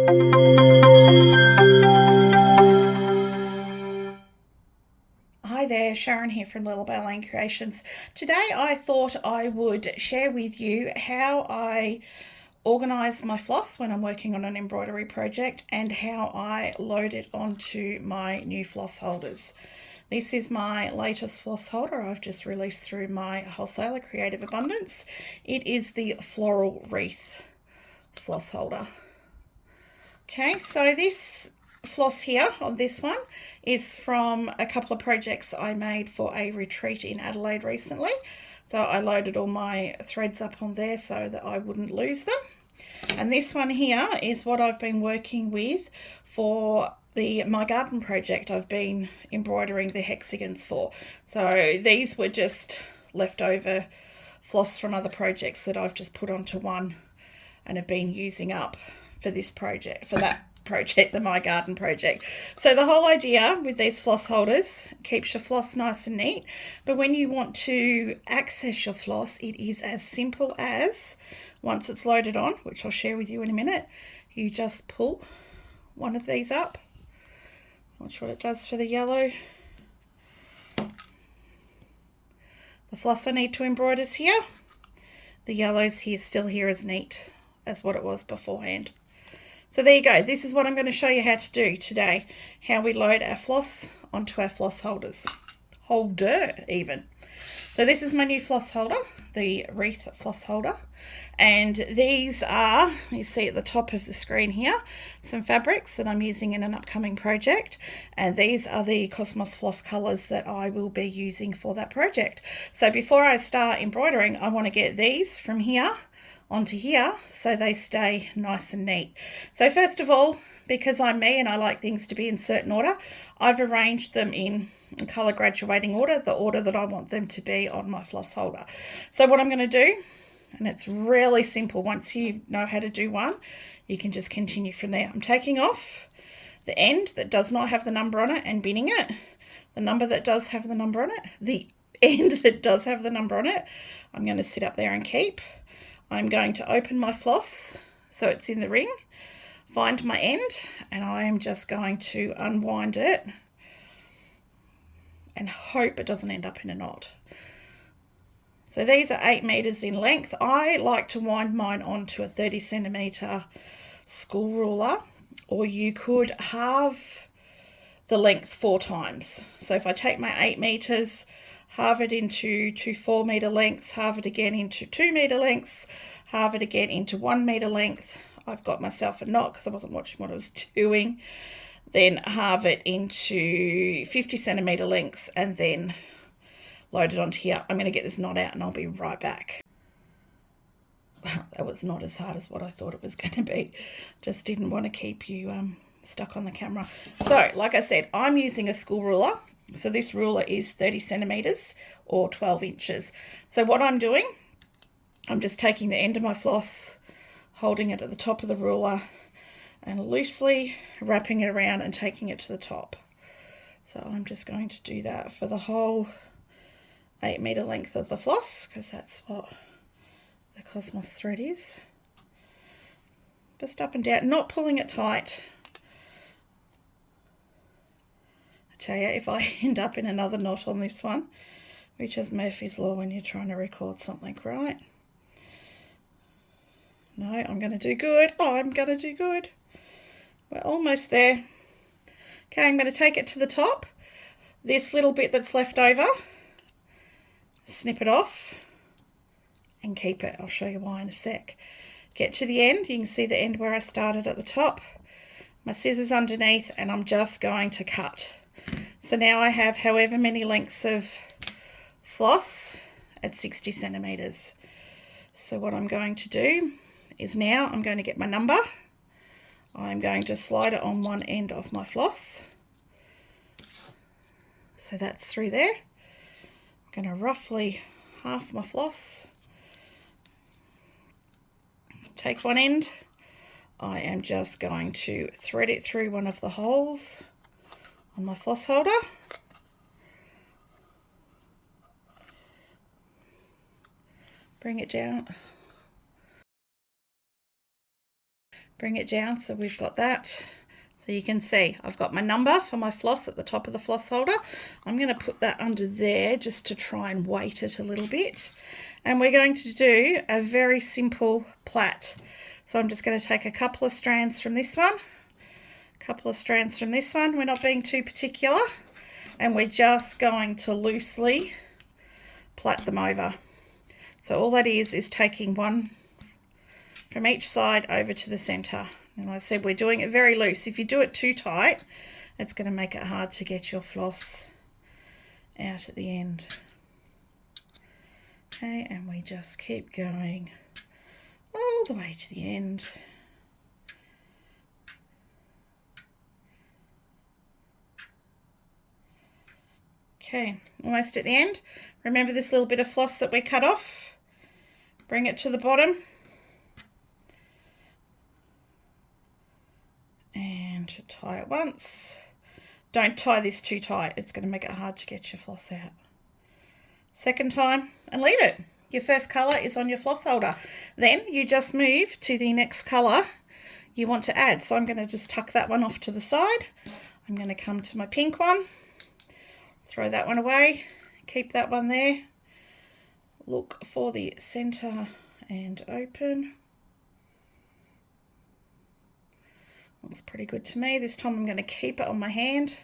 Hi there, Sharon here from Lilabelle Lane Creations. Today I thought I would share with you how I organise my floss when I'm working on an embroidery project and how I load it onto my new floss holders. This is my latest floss holder I've just released through my wholesaler Creative Abundance. It is the Floral Wreath floss holder. Okay, so this floss here on this one is from a couple of projects I made for a retreat in Adelaide recently. So I loaded all my threads up on there so that I wouldn't lose them. And this one here is what I've been working with for my garden project I've been embroidering the hexagons for. So these were just leftover floss from other projects that I've just put onto one and have been using up for this project, for that project, the My Garden project. So the whole idea with these floss holders keeps your floss nice and neat, but when you want to access your floss, it is as simple as, once it's loaded on, which I'll share with you in a minute, you just pull one of these up. Watch what it does for the yellow. The floss I need to embroider is here. The yellow's here, still here as neat as what it was beforehand. So there you go. This is what I'm going to show you how to do today. How we load our floss onto our floss holders. Holder even. So this is my new floss holder, the Wreath floss holder. And these are, you see at the top of the screen here, some fabrics that I'm using in an upcoming project. And these are the Cosmos floss colours that I will be using for that project. So before I start embroidering, I want to get these from here onto here so they stay nice and neat. So first of all, because I'm me and I like things to be in certain order, I've arranged them in colour graduating order, the order that I want them to be on my floss holder. So what I'm going to do, and it's really simple, once you know how to do one, you can just continue from there. I'm taking off the end that does not have the number on it and binning it. The number that does have the number on it, the end that does have the number on it, I'm going to sit up there and keep. I'm going to open my floss so it's in the ring, find my end, and I am just going to unwind it and hope it doesn't end up in a knot. So these are 8 meters in length. I like to wind mine onto a 30 centimeter school ruler, or you could halve the length 4 times. So if I take my 8 meters, halve it into 2 4-meter lengths, halve it again into 2-meter lengths, halve it again into 1-meter length. I've got myself a knot because I wasn't watching what I was doing. Then halve it into 50 centimeter lengths and then load it onto here. I'm going to get this knot out and I'll be right back. Well, that was not as hard as what I thought it was going to be. Just didn't want to keep you stuck on the camera. So, like I said, I'm using a school ruler. So this ruler is 30 centimeters or 12 inches. So what I'm doing, I'm just taking the end of my floss, holding it at the top of the ruler and loosely wrapping it around and taking it to the top. So I'm just going to do that for the whole 8-meter length of the floss, because that's what the Cosmos thread is. Just up and down, not pulling it tight. I tell you, if I end up in another knot on this one, which is Murphy's Law when you're trying to record something, right? No, I'm going to do good. Oh, I'm going to do good. We're almost there. Okay, I'm going to take it to the top. This little bit that's left over, snip it off and keep it. I'll show you why in a sec. Get to the end. You can see the end where I started at the top. My scissors underneath, and I'm just going to cut. So now I have however many lengths of floss at 60 centimeters. So what I'm going to do is now I'm going to get my number. I'm going to slide it on one end of my floss. So that's through there. I'm going to roughly half my floss. Take one end. I am just going to thread it through one of the holes on my floss holder. Bring it down. bring it down so we've got that. So you can see I've got my number for my floss at the top of the floss holder. I'm going to put that under there just to try and weight it a little bit. And we're going to do a very simple plait. So I'm just going to take a couple of strands from this one, a couple of strands from this one. We're not being too particular. And we're just going to loosely plait them over. So all that is taking one from each side over to the center. And like I said, we're doing it very loose. If you do it too tight, it's going to make it hard to get your floss out at the end. Okay, and we just keep going all the way to the end. Okay, almost at the end. Remember this little bit of floss that we cut off? Bring it to the bottom. And tie it once. Don't tie this too tight. It's going to make it hard to get your floss out. Second time and leave it. Your first colour is on your floss holder. Then you just move to the next colour you want to add. So I'm going to just tuck that one off to the side. I'm going to come to my pink one. Throw that one away. Keep that one there. Look for the centre and open. Looks pretty good to me. This time I'm going to keep it on my hand.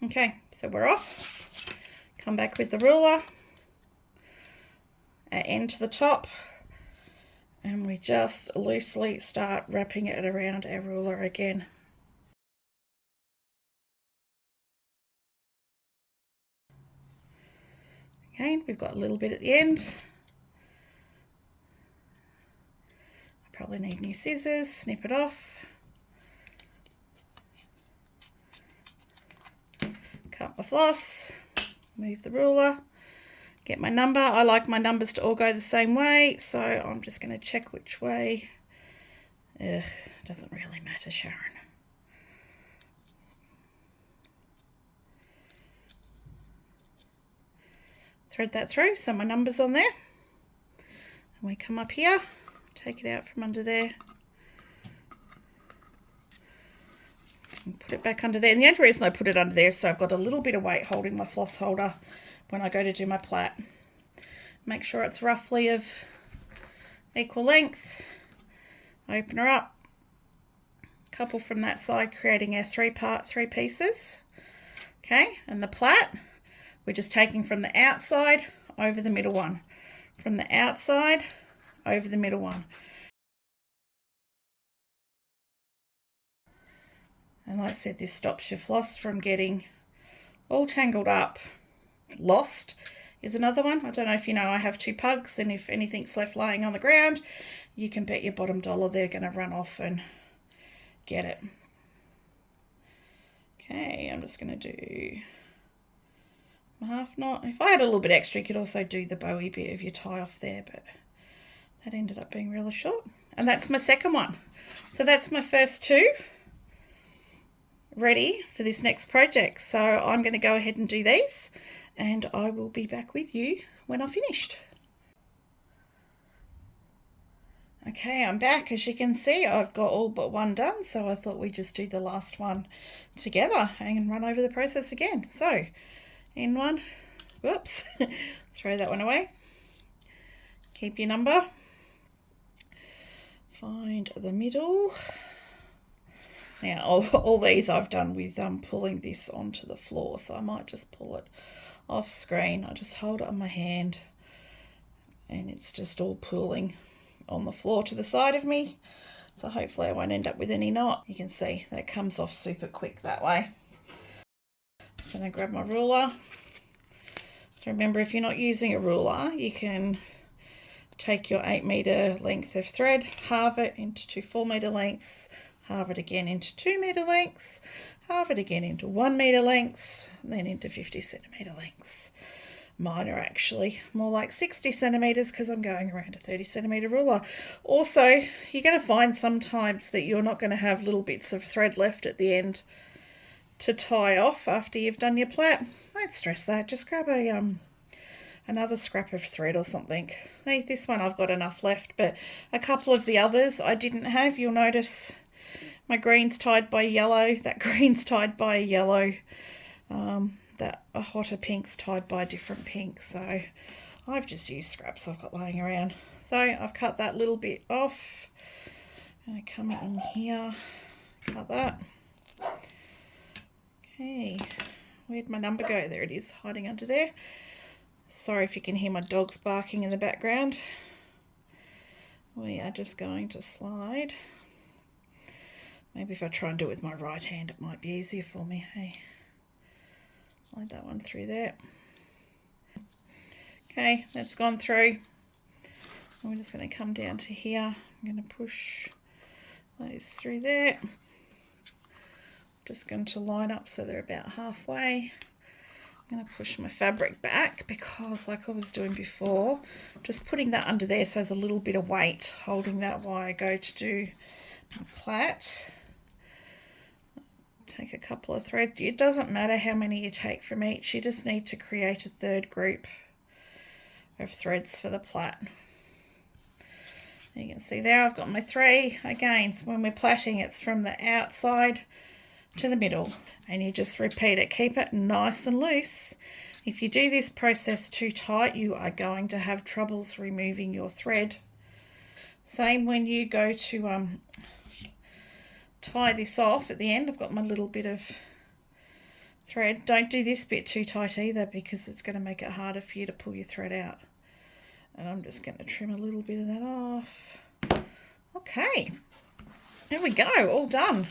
Okay, so we're off. Come back with the ruler. End to the top. And we just loosely start wrapping it around our ruler again. Again, we've got a little bit at the end. I probably need new scissors, snip it off. Cut my floss, move the ruler, get my number. I like my numbers to all go the same way, so I'm just going to check which way. Doesn't really matter, Sharon. Thread that through, so my number's on there. And we come up here, take it out from under there. And put it back under there. And the only reason I put it under there is so I've got a little bit of weight holding my floss holder when I go to do my plait. Make sure it's roughly of equal length. Open her up. Couple from that side, creating our three pieces. Okay, and the plait, we're just taking from the outside over the middle one. From the outside over the middle one. And like I said, this stops your floss from getting all tangled up. Lost is another one. I don't know if you know, I have two pugs, and if anything's left laying on the ground, you can bet your bottom dollar they're going to run off and get it. Okay, I'm just going to do my half knot. If I had a little bit extra, you could also do the bowie bit of your tie off there, but that ended up being really short. And that's my second one. So that's my first two ready for this next project. So I'm going to go ahead and do these, and I will be back with you when I've finished. Okay, I'm back. As you can see, I've got all but one done, so I thought we'd just do the last one together and run over the process again. So, in one, whoops, throw that one away. Keep your number. Find the middle. Now, all these I've done with pulling this onto the floor, so I might just pull it off screen. I just hold it on my hand, and it's just all pulling on the floor to the side of me, so hopefully I won't end up with any knot. You can see that comes off super quick that way. So I'm going to grab my ruler. So remember, if you're not using a ruler, you can take your 8 meter length of thread, halve it into 2 4 meter lengths, halve it again into 2 meter lengths, halve it again into 1 meter lengths, and then into 50 centimeter lengths. Mine are actually more like 60 centimeters because I'm going around a 30 centimeter ruler. Also, you're going to find sometimes that you're not going to have little bits of thread left at the end to tie off after you've done your plait. Don't stress that. Just grab a another scrap of thread or something. Hey, this one I've got enough left, but a couple of the others I didn't have. You'll notice my green's tied by yellow, that green's tied by yellow, that a hotter pink's tied by a different pink. So I've just used scraps I've got laying around. So I've cut that little bit off. I'm going to come in here, cut that. Okay, where'd my number go? There it is, hiding under there. Sorry if you can hear my dogs barking in the background. We are just going to slide. Maybe if I try and do it with my right hand, it might be easier for me. Hey, slide that one through there. Okay, that's gone through. And we're just going to come down to here. I'm going to push those through there. Just going to line up so they're about halfway. I'm going to push my fabric back because, like I was doing before, just putting that under there so there's a little bit of weight holding that while I go to do my plait. Take a couple of threads. It doesn't matter how many you take from each, you just need to create a third group of threads for the plait. You can see there I've got my 3. Again, so when we're plaiting, it's from the outside to the middle, and you just repeat it. Keep it nice and loose. If you do this process too tight, you are going to have troubles removing your thread. Same when you go to tie this off at the end. I've got my little bit of thread. Don't do this bit too tight either, because it's going to make it harder for you to pull your thread out. And I'm just going to trim a little bit of that off. Okay, there we go, all done.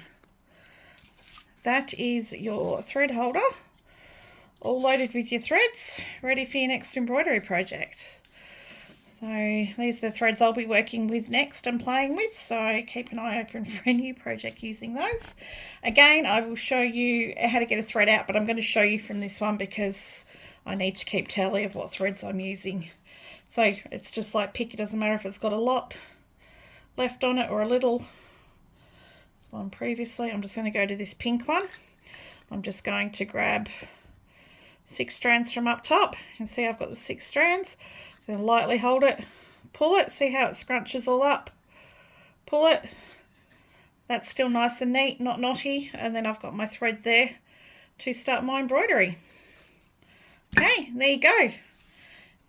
That is your thread holder, all loaded with your threads, ready for your next embroidery project. So these are the threads I'll be working with next and playing with, so keep an eye open for a new project using those. Again, I will show you how to get a thread out, but I'm going to show you from this one because I need to keep tally of what threads I'm using. So it's just like pick, it doesn't matter if it's got a lot left on it or a little. This one previously, I'm just going to go to this pink one. I'm just going to grab 6 strands from up top. You can see I've got the 6 strands. I'm going to lightly hold it, pull it, see how it scrunches all up. Pull it. That's still nice and neat, not knotty. And then I've got my thread there to start my embroidery. Okay, there you go.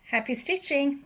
Happy stitching.